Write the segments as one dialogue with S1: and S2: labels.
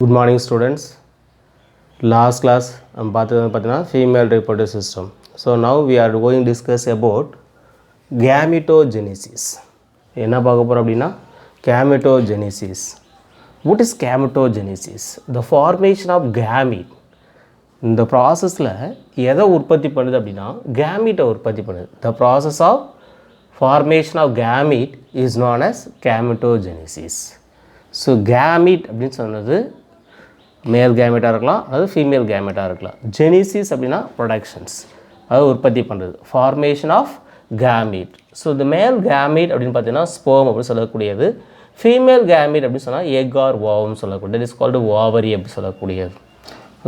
S1: Good morning students. Last class பார்த்தீங்கன்னா female reproductive system. So now we are going to discuss about gametogenesis. என்ன பார்க்க போறோம் அப்படின்னா gametogenesis. What is gametogenesis? The formation of gamete. இந்த ப்ராசஸில் எதை உற்பத்தி பண்ணுது அப்படின்னா gamete உற்பத்தி பண்ணுது. The process of formation of gamete is known as gametogenesis. So gamete அப்படின்னு சொன்னது மேல் கேமெட்டாக இருக்கலாம் அதாவது ஃபீமேல் கேமெட்டாக இருக்கலாம். ஜெனிசிஸ் அப்படின்னா ப்ரொடக்ஷன்ஸ், அதாவது உற்பத்தி பண்ணுறது, ஃபார்மேஷன் ஆஃப் கேமீட். ஸோ இந்த மேல் கேமீட் அப்படின்னு பார்த்தீங்கன்னா ஸ்போம் அப்படின்னு சொல்லக்கூடியது. ஃபீமேல் கேமீட் அப்படின்னு சொன்னால் எக் ஆர் ஓவம்னு சொல்லக்கூடியது. இட் இஸ் கால்டு ஓவரி அப்படி சொல்லக்கூடியது.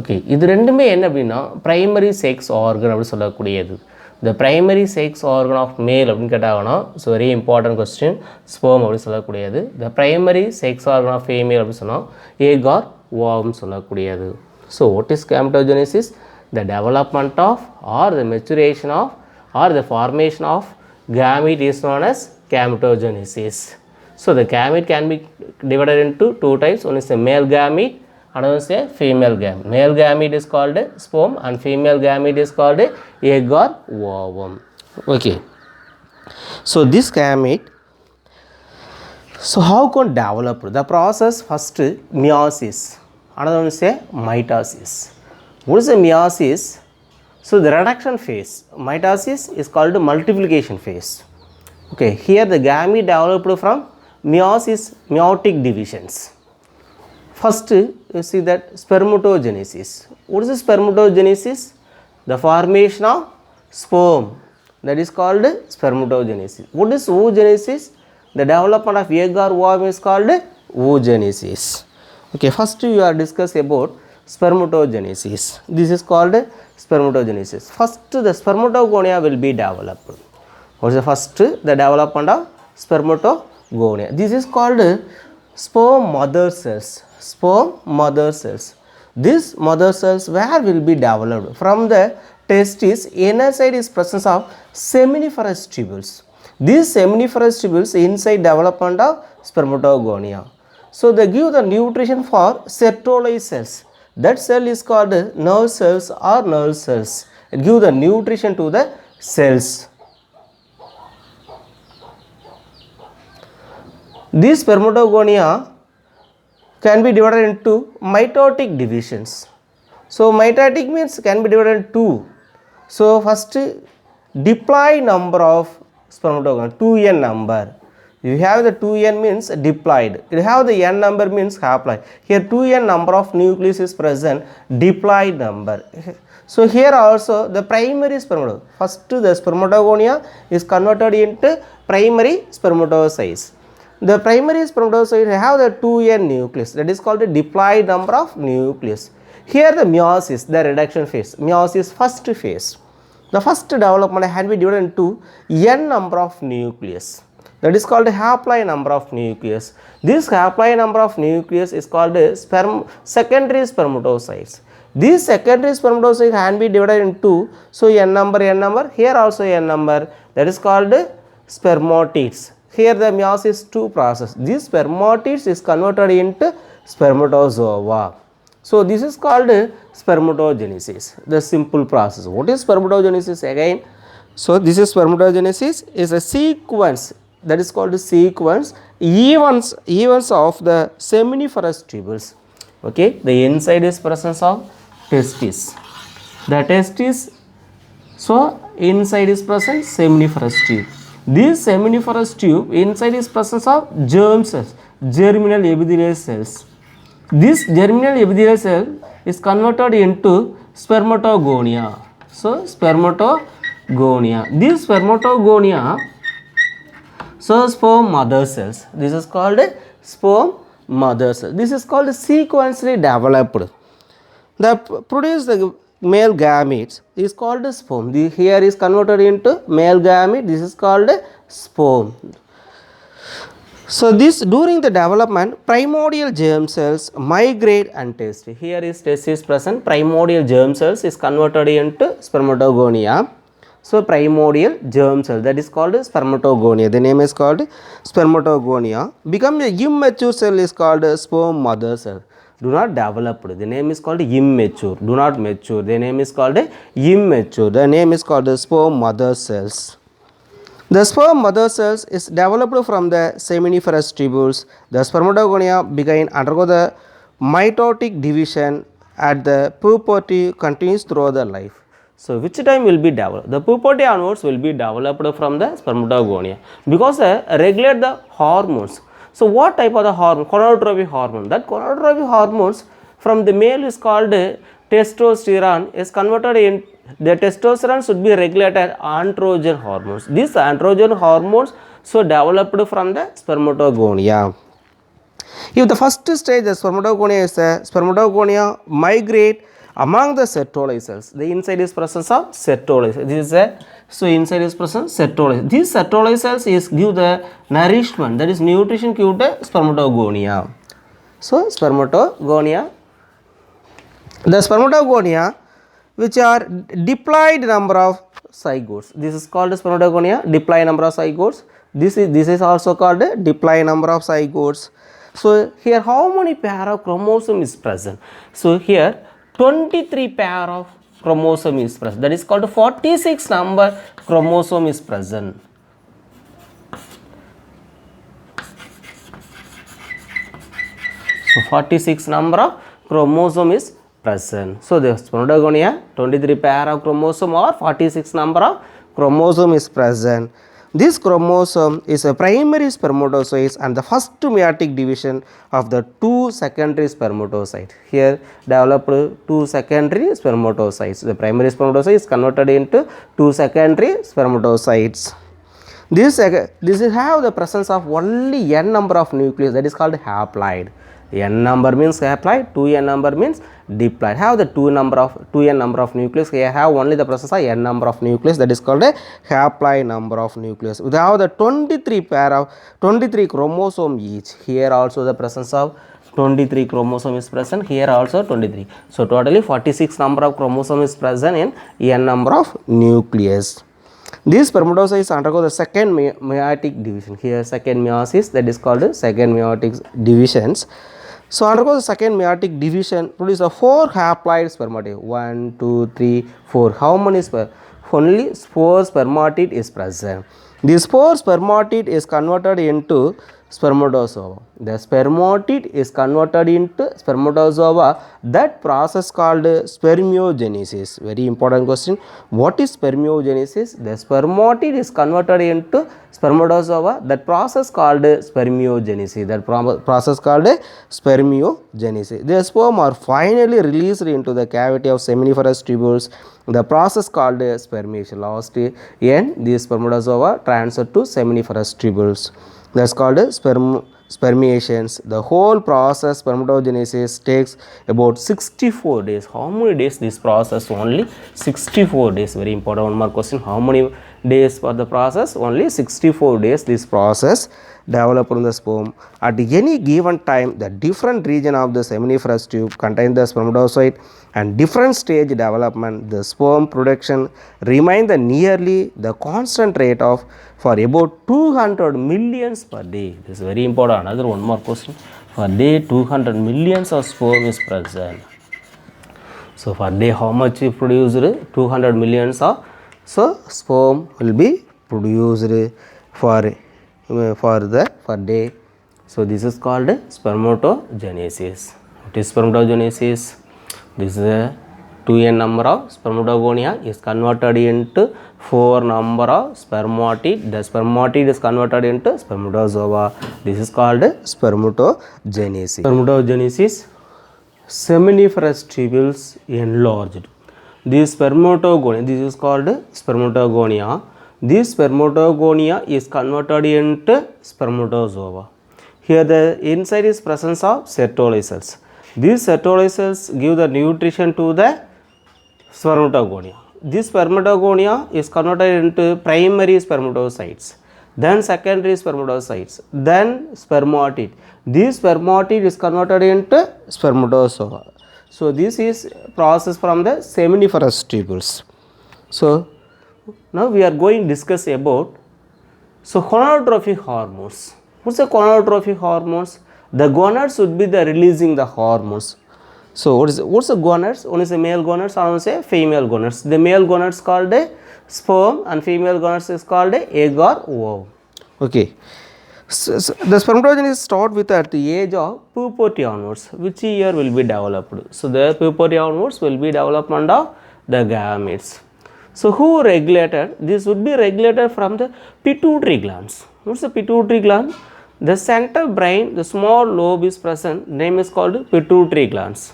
S1: ஓகே, இது ரெண்டுமே என்ன அப்படின்னா ப்ரைமரி செக்ஸ் ஆர்கன் அப்படின்னு சொல்லக்கூடியது. இந்த primary sex organ of male அப்படின்னு கேட்டாங்கன்னா so very important question, sperm அப்படின்னு சொல்லக்கூடியது. The primary sex organ of female அப்படின்னு சொன்னால் எக் ஆர் ஓவம் சொல்லக்கூடியது. So what is gametogenesis? The development of or the maturation of or the formation of gamete is known as gametogenesis. So the gamete can be divided into two types. One is a male gamete, another is a female gamete. Male gamete is called sperm and female gamete is called egg or ovum. Okay, so this gamete, so how can develop? The process first meiosis, another one is a mitosis. What is a meiosis? So the reduction phase. Mitosis is called multiplication phase. Okay, here the gamete developed from meiosis, meiotic divisions. First you see that spermatogenesis. What is spermatogenesis? The formation of sperm, that is called spermatogenesis. What is oogenesis? The development of egg or ovum is called oogenesis. Okay, first you are discuss about spermatogenesis. This is called spermatogenesis. First the spermatogonia will be developed. What is the first? The development of spermatogonia. This is called sperm mother cells. Sperm mother cells. These mother cells where will be developed? From the testis, inner side is presence of seminiferous tubules. These seminiferous tubules inside development of spermatogonia. So they give the nutrition for Sertoli cells. That cell is called nerve cells or nerve cells. It give the nutrition to the cells. These spermatogonia can be divided into mitotic divisions. So mitotic means can be divided into two. So first diploid number of spermatogonia, 2n number. You have the 2n means diploid. You have the n number means haploid. Here 2n number of nucleus is present, diploid number. So here also the primary spermatogonia. First the spermatogonia is converted into primary spermatocytes. The primary spermatocytes have the 2n nucleus, that is called the diploid number of nucleus. Here the meiosis, the reduction phase. Meiosis first phase. The first development can be divided into n number of nucleus. That is called haploid number of nucleus. This haploid number of nucleus is called secondary spermatocytes. These secondary spermatocytes can be divided into so n number, here also n number, that is called spermatids. Here the meiosis 2 process. This spermatids is converted into spermatozoa. So this is called spermatogenesis, the simple process. What is spermatogenesis again? So this is spermatogenesis is a sequence, that is called sequence events of the seminiferous tubules. Okay, the inside is presence of testis. The testis, so inside is present seminiferous tube. This seminiferous tube inside is presence of germ cells, germinal epithelial cells. This germinal epithelial cell is converted into spermatogonia. So spermatogonia. This spermatogonia, so sperm mother cells. This is called sperm mother cell. This is called sequentially developed. The produce the male gametes is called sperm. The here is converted into male gamete. This is called sperm. So this during the development primordial germ cells migrate and testis. Here is testis present. Primordial germ cells is converted into spermatogonia. So primordial germ cell, that is called spermatogonia. The name is called spermatogonia. Become a immature cell is called sperm mother cell. do not develop. The name is called immature. Do not mature. The name is called immature. The name is called the sperm mother cells. The sperm mother cells is developed from the seminiferous tubules. The spermatogonia begin undergo the mitotic division at the puberty continues throughout the life. So, which time will be developed? The puberty onwards will be developed from the spermatogonia because they regulate the hormones. So, what type of the hormone? Gonadotrophic hormone. That gonadotrophic hormones from the male is called testosterone is converted in the testosterone should be regulated androgen hormones. These androgen hormones so developed from the spermatogonia. If the first stage the spermatogonia is a spermatogonia migrate among the Sertoli cells. The inside is presence of Sertoli cells. This is a so inside is present Sertoli. These Sertoli cells is give the nourishment, that is nutrition give the spermatogonia. So spermatogonia. The spermatogonia which are diploid number of zygotes. This is called spermatogonia, diploid number of zygotes. This is also called diploid number of zygotes. So here how many pair of chromosome is present? So here 23 pair of chromosome is present. That is called 46 number chromosome is present. So 46 number of chromosome is present. So the spermatogonia 23 pair of chromosome or 46 number of chromosome is present. This chromosome is a primary spermatocyte and the first meiotic division of the two secondary spermatocytes. Here developed two secondary spermatocytes. The primary spermatocyte is converted into two secondary spermatocytes. This have the presence of only n number of nucleus, that is called haploid. N number means haploid, 2n number means diploid. Have the 2n number of nucleus. Here have only the presence of n number of nucleus, that is called a haploid number of nucleus. We have the 23 chromosome each. Here also the presence of 23 chromosome is present. Here also 23. So totally 46 number of chromosome is present in n number of nucleus. These spermatocytes undergo the second meiotic division. Here second meiosis, that is called second meiotic divisions. So undergo the second meiotic division, produce a 4 haploid spermatid. 1, 2, 3, 4. How many only 4 spermatid is present. This 4 spermatid is converted into spermatozoa. The spermatid is converted into spermatozoa. That process called spermiogenesis. Very important question. What is spermiogenesis? The spermatid is converted into spermatozoa. That process called spermiogenesis. That process called spermiogenesis. The sperm are finally released into the cavity of seminiferous tubules. The process called spermation. Last in these spermatozoa transferred to seminiferous tubules. That's called spermiations. The whole process spermatogenesis takes about 64 days. How many days this process? Only 64 days. Very important. One more question. How many days for the process? Only 64 days this process developed in the sperm. At any given time, the different region of the seminiferous tube contain the spermatozoid and different stage development. The sperm production remain the nearly the constant rate of for about 200 millions per day. This is very important. Another one more question. For day 200 millions of sperm is present. So for day how much is produced? 200 millions of sperm will be produced for day. So this is called spermatogenesis. What is spermatogenesis? This is a 2n number of spermatogonia is converted into 4 number of spermatid. The spermatid is converted into spermatozoa. This is called spermatogenesis. Spermatogenesis, seminiferous tubules enlarged. This spermatogonia, this is called spermatogonia. This spermatogonia is converted into spermatozoa. Here the inside is presence of Sertoli cells. These Sertoli cells give the nutrition to the spermatogonia. This spermatogonia is converted into primary spermatocytes, then secondary spermatocytes, then spermatid. This spermatid is converted into spermatozoa. So this is process from the seminiferous tubules. So now we are going to discuss about gonadotrophic hormones. What's the gonadotrophic hormones? The gonads would be the releasing the hormones. So what's the gonads? One is a male gonads, another is a female gonads. The male gonads called a sperm and female gonads is called a egg or ovum. Okay. So the spermatogenesis start with at the age of puberty onwards, which year will be developed. So the puberty onwards will be development of the gametes. So who regulated? This would be regulated from the pituitary glands. What's the pituitary gland? The center brain, the small lobe is present, name is called pituitary glands.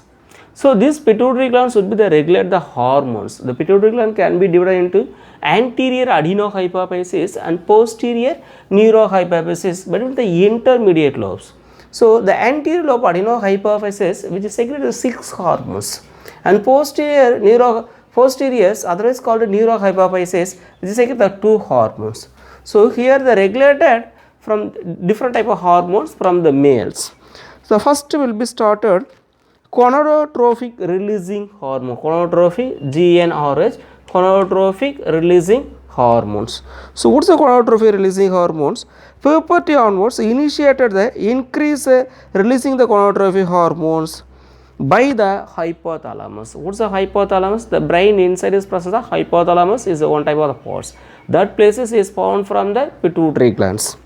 S1: So these pituitary glands would be the regulate the hormones. The pituitary gland can be divided into anterior adenohypophysis and posterior neurohypophysis, but with the intermediate lobes. So the anterior lobe adenohypophysis, which is secreted 6 hormones, and posteriors, otherwise called neurohypophysis, which is secreted 2 hormones. So here the regulated from different type of hormones from the males. So first will be started gonadotrophic releasing hormone, gonadotrophic GnRH, gonadotrophic releasing hormones. So what's the gonadotrophic releasing hormones? Puberty onwards initiated the increase releasing the gonadotrophic hormones by the hypothalamus. What's the hypothalamus? The brain inside is process. The hypothalamus is one type of the parts. That places is found from the pituitary glands.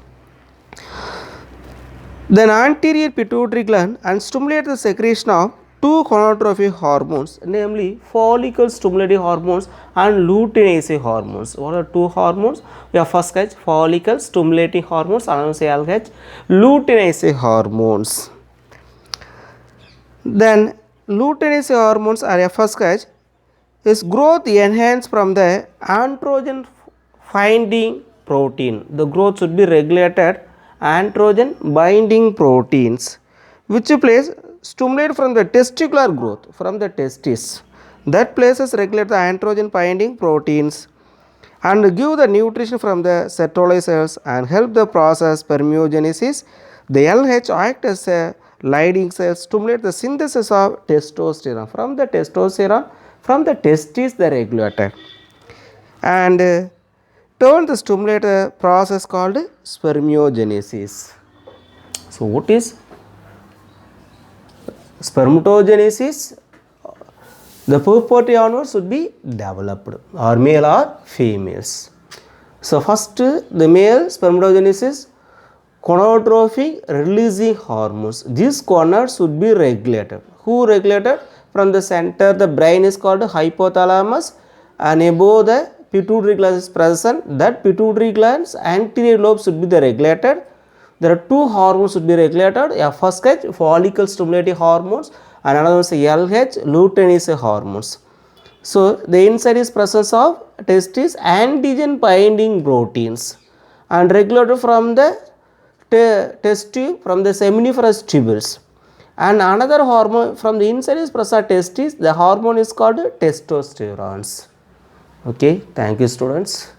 S1: Then anterior pituitary gland and stimulate the secretion of 2 gonadotrophic hormones, namely follicle stimulating hormones and luteinizing hormones. What are 2 hormones? We have first catch follicle stimulating hormones, another say catch luteinizing hormones. Then luteinizing hormones are first catch is growth enhanced from the androgen binding protein. The growth should be regulated androgen binding proteins, which place stimulate from the testicular growth from the testis. That places regulate the androgen binding proteins and give the nutrition from the Sertoli cells and help the process spermiogenesis. The LH act as a Leydig cells stimulate the synthesis of testosterone from the testis they regulated and turn the stimulator process called spermiogenesis. So what is spermatogenesis? The puberty onwards should be developed or male or females. So first the male spermatogenesis, gonadotrophic releasing hormones. These gonads should be regulated. Who regulated? From the center the brain is called hypothalamus and above the pituitary gland is present. That pituitary glands anterior lobe should be the regulated. There are 2 hormones should be regulated. First catch follicle stimulating hormones and another one is LH luteinizing hormones. So the inside is presence of testis antigen binding proteins and regulated from the test tube from the seminiferous tubules, and another hormone from the inside is present testis. The hormone is called testosterone. Okay, thank you students.